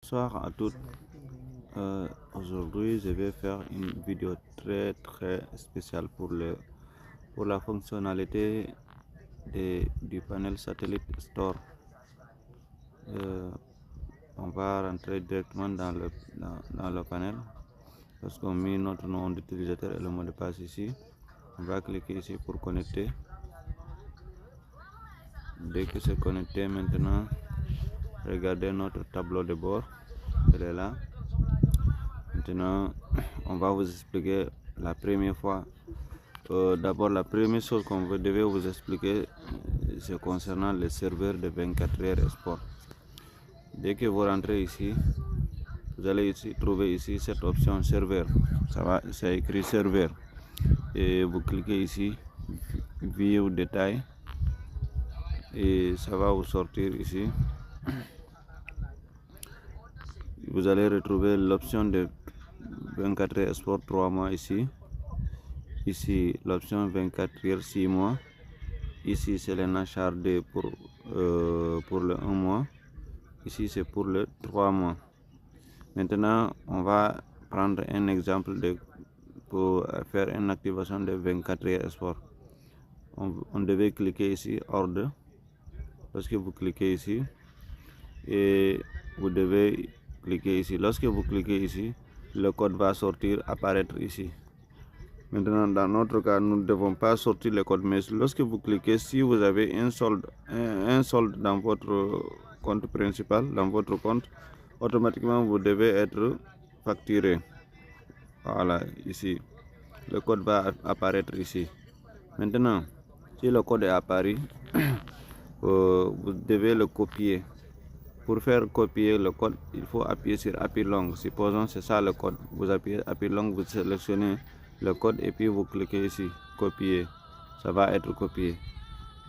Bonsoir à toutes. Aujourd'hui, je vais faire une vidéo très spéciale pour la fonctionnalité du panel satellite store. On va rentrer directement dans le panel parce qu'on met notre nom d'utilisateur et le mot de passe ici. On va cliquer ici pour connecter. Dès que c'est connecté, maintenant regardez notre tableau de bord, elle est là. Maintenant on va vous expliquer la première fois. D'abord, la première chose qu'on devait vous expliquer, c'est concernant les serveurs de 24 heures sport. Dès que vous rentrez ici, vous allez ici trouver ici cette option serveur. C'est écrit serveur et vous cliquez ici view détail et ça va vous sortir ici. Vous allez retrouver l'option de 24 heures sport 3 mois ici. Ici l'option 24 heures 6 mois. Ici c'est le HRD pour le 1 mois. Ici c'est pour le 3 mois. Maintenant on va prendre un exemple pour faire une activation de 24 heures sport. On devait cliquer ici ordre. Lorsque vous cliquez ici et vous devez cliquer ici. Lorsque vous cliquez ici, le code va sortir, apparaître ici. Maintenant, dans notre cas, nous ne devons pas sortir le code, mais lorsque vous cliquez, si vous avez un solde dans votre compte principal, dans votre compte, automatiquement vous devez être facturé. Voilà, ici. Le code va apparaître ici. Maintenant, si le code est apparu, vous devez le copier. Pour faire copier le code, il faut appuyer sur appui long. Supposons c'est ça le code. Vous appuyez appui long, vous sélectionnez le code et puis vous cliquez ici, copier. Ça va être copié.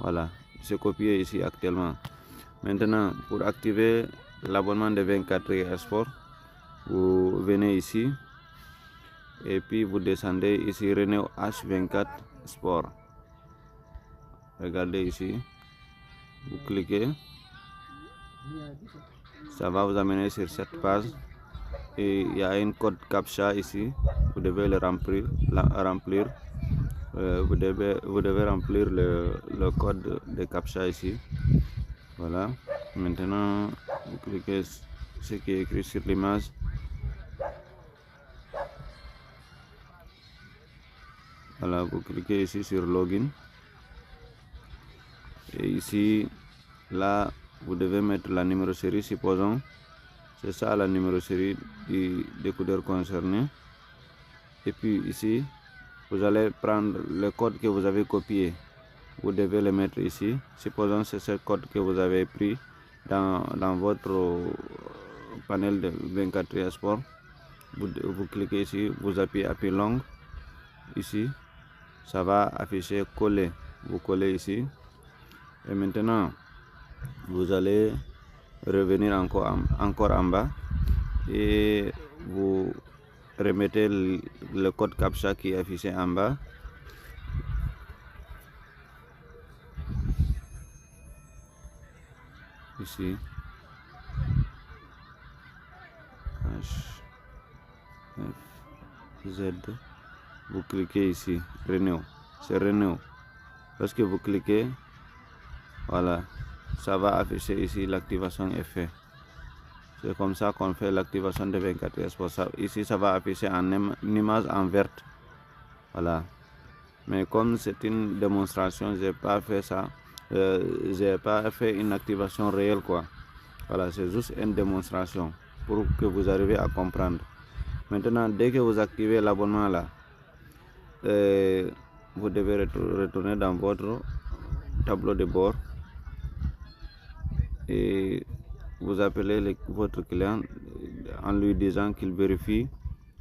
Voilà, c'est copié ici actuellement. Maintenant, pour activer l'abonnement de 24 heures sport, vous venez ici et puis vous descendez ici Renew H24 Sport. Regardez ici, vous cliquez. Ça va vous amener sur cette page et il y a un code CAPTCHA ici. Vous devez le remplir. Vous devez remplir le code de CAPTCHA ici. Voilà. Maintenant, vous cliquez ce qui est écrit sur l'image. Voilà, vous cliquez ici sur login. Et ici, là, vous devez mettre la numéro série, supposons. C'est ça la numéro série du décodeur concerné. Et puis ici, vous allez prendre le code que vous avez copié. Vous devez le mettre ici. Supposons c'est ce code que vous avez pris dans votre panel de 24 heures sport. Vous cliquez ici, vous appuyez appui long. Ici, ça va afficher coller. Vous collez ici. Et maintenant, vous allez revenir encore en bas et vous remettez le code CAPTCHA qui est affiché en bas. Ici, H, F, Z, vous cliquez ici, Renew, c'est Renew. Lorsque vous cliquez, voilà, ça va afficher ici l'activation est faite. C'est comme ça qu'on fait l'activation de 24 heures. Ici, ça va afficher une image en verte. Voilà. Mais comme c'est une démonstration, j'ai pas fait ça. J'ai pas fait une activation réelle, quoi. Voilà, c'est juste une démonstration pour que vous arriviez à comprendre. Maintenant, dès que vous activez l'abonnement là, vous devez retourner dans votre tableau de bord et vous appelez votre client en lui disant qu'il vérifie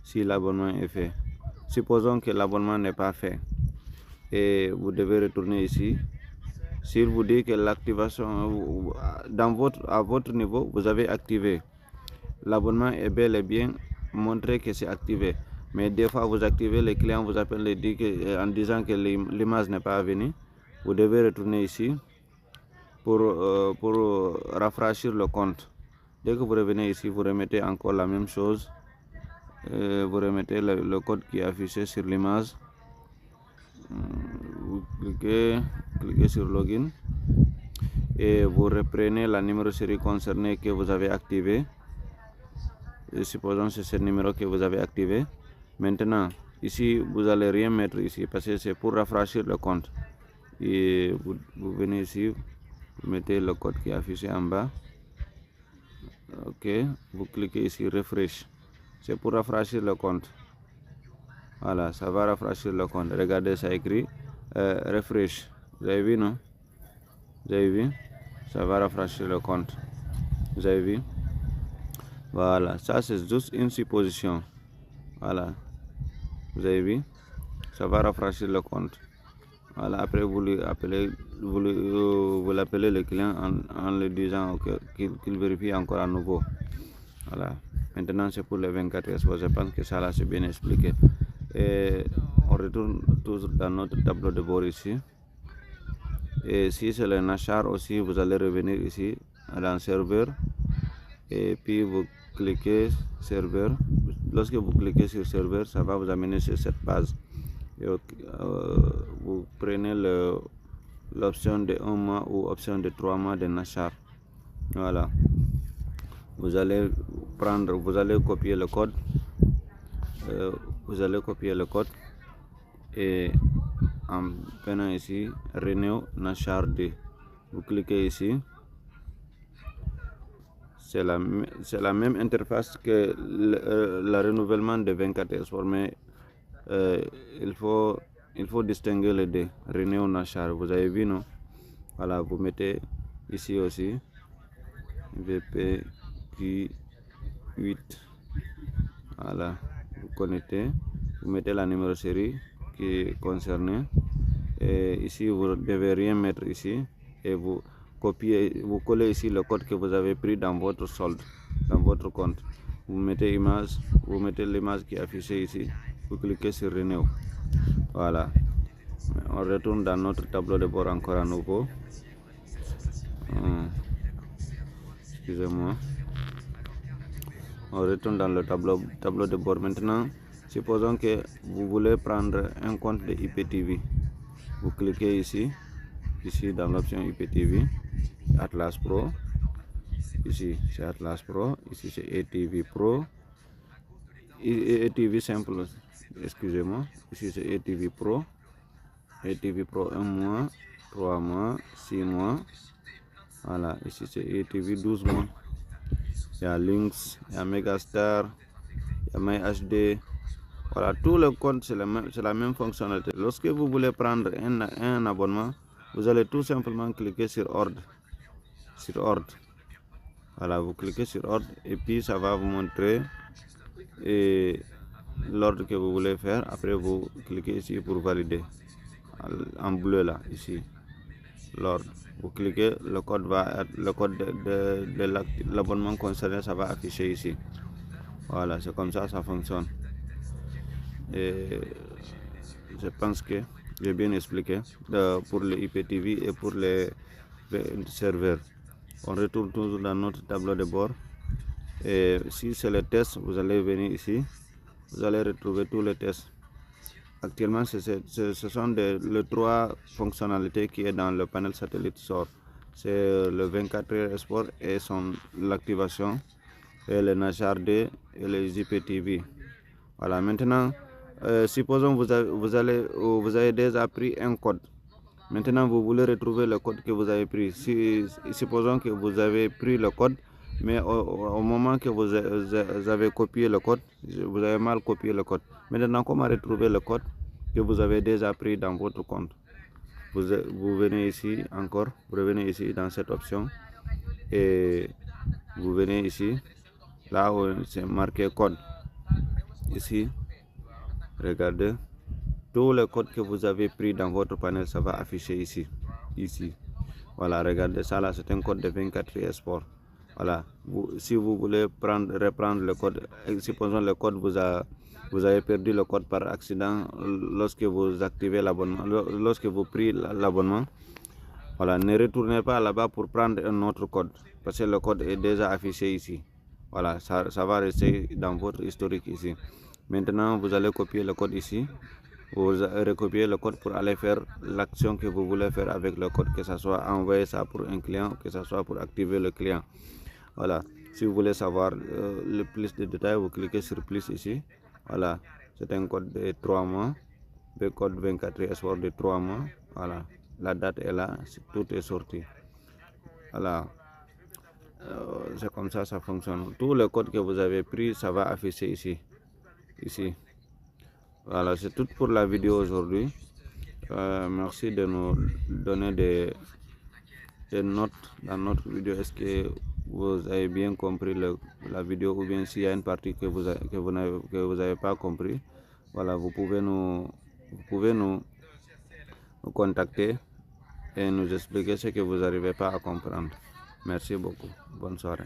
si l'abonnement est fait. Supposons que l'abonnement n'est pas fait et vous devez retourner ici. S'il vous dit que l'activation à votre niveau, vous avez activé l'abonnement est bel et bien montré que c'est activé, mais des fois vous activez, les clients vous appellent en disant que l'image n'est pas venue. Vous devez retourner ici pour rafraîchir le compte. Dès que vous revenez ici, vous remettez encore la même chose. Vous remettez le code qui est affiché sur l'image. Vous cliquez sur login et vous reprenez la numéro série concernée que vous avez activé. Supposons que c'est ce numéro que vous avez activé. Maintenant, ici, vous n'allez rien mettre ici parce que c'est pour rafraîchir le compte. Et vous venez ici, vous mettez le code qui est affiché en bas. Ok, vous cliquez ici refresh. C'est pour rafraîchir le compte. Voilà, ça va rafraîchir le compte. Regardez, ça écrit refresh. Vous avez vu, non? Vous avez vu? Ça va rafraîchir le compte. Vous avez vu? Voilà, ça c'est juste une supposition. Voilà, vous avez vu? Ça va rafraîchir le compte. Voilà, après vous l'appelez le client en lui disant qu'il vérifie encore à nouveau. Voilà, maintenant c'est pour les 24 heures. Je pense que ça là c'est bien expliqué. Et on retourne toujours dans notre tableau de bord ici. Et si c'est le Nachar aussi, vous allez revenir ici dans serveur. Et puis vous cliquez serveur. Lorsque vous cliquez sur serveur, ça va vous amener sur cette page. Et, vous prenez l'option de 1 mois ou option de 3 mois de Nachar. Voilà. Vous allez copier le code. Et en prenant ici Renew Nachar 2. Vous cliquez ici. C'est la même interface que le renouvellement de 24 heures, mais il faut distinguer les deux. Renew Nachar, vous avez vu, non? Voilà, vous mettez ici aussi VPQ8. Voilà, vous connectez, vous mettez la numéro série qui est concernée. Et ici, vous ne devez rien mettre ici. Et vous collez ici le code que vous avez pris dans votre solde, dans votre compte. Vous mettez l'image qui est affichée ici. Vous cliquez sur Renew. Voilà. On retourne dans notre tableau de bord encore à nouveau. Excusez-moi. On retourne dans le tableau de bord maintenant. Supposons que vous voulez prendre un compte de IPTV. Vous cliquez ici dans l'option IPTV, Atlas Pro. Ici c'est Atlas Pro, ici c'est ETV Pro, ETV simple, excusez-moi. Ici c'est ETV Pro 1 mois, 3 mois, 6 mois. Voilà, ici c'est ETV 12 mois. Il y a Lynx, il y a Megastar, il y a MyHD. Voilà, tout le compte c'est la même fonctionnalité. Lorsque vous voulez prendre un abonnement, vous allez tout simplement cliquer sur ordre. Voilà, vous cliquez sur ordre et puis ça va vous montrer l'ordre que vous voulez faire. Après vous cliquez ici pour valider en bleu là, ici l'ordre. Vous cliquez, le code de l'abonnement concerné, ça va afficher ici. Voilà, c'est comme ça fonctionne. Et je pense que j'ai bien expliqué pour les IPTV et pour les serveurs. On retourne toujours dans notre tableau de bord. Et si c'est le test, vous allez venir ici. Vous allez retrouver tous les tests. Actuellement, ce sont les 3 fonctionnalités qui est dans le panel satellite SOR. C'est le 24 heures sport et l'activation, et le Nachar 2 et les IPTV. Voilà, maintenant, supposons vous avez déjà pris un code. Maintenant, vous voulez retrouver le code que vous avez pris. Supposons que vous avez pris le code, mais au moment que vous avez copié le code, vous avez mal copié le code. Maintenant, comment retrouver le code que vous avez déjà pris dans votre compte? Vous venez ici encore, vous revenez ici dans cette option et vous venez ici, là où c'est marqué code. Ici, regardez. Tous les codes que vous avez pris dans votre panel, ça va afficher ici. Voilà, regardez ça là, c'est un code de 24 heures sport. Voilà, si vous voulez reprendre le code, supposons le code vous avez perdu le code par accident lorsque vous activez l'abonnement, lorsque vous prenez l'abonnement. Voilà, ne retournez pas là-bas pour prendre un autre code parce que le code est déjà affiché ici. Voilà, ça va rester dans votre historique ici. Maintenant, vous allez copier le code ici. Vous recopiez le code pour aller faire l'action que vous voulez faire avec le code, que ce soit envoyer ça pour un client, que ce soit pour activer le client. Voilà, si vous voulez savoir le plus de détails, vous cliquez sur plus ici. Voilà, c'est un code de 3 mois, le code 24 export de 3 mois. Voilà, la date est là, tout est sorti. Voilà, c'est comme ça fonctionne. Tout le code que vous avez pris, ça va afficher ici. Voilà, c'est tout pour la vidéo aujourd'hui. Merci de nous donner des notes dans notre vidéo. Est-ce que vous avez bien compris la vidéo, ou bien s'il y a une partie que vous n'avez pas compris? Voilà, vous pouvez nous contacter et nous expliquer ce que vous n'arrivez pas à comprendre. Merci beaucoup. Bonne soirée.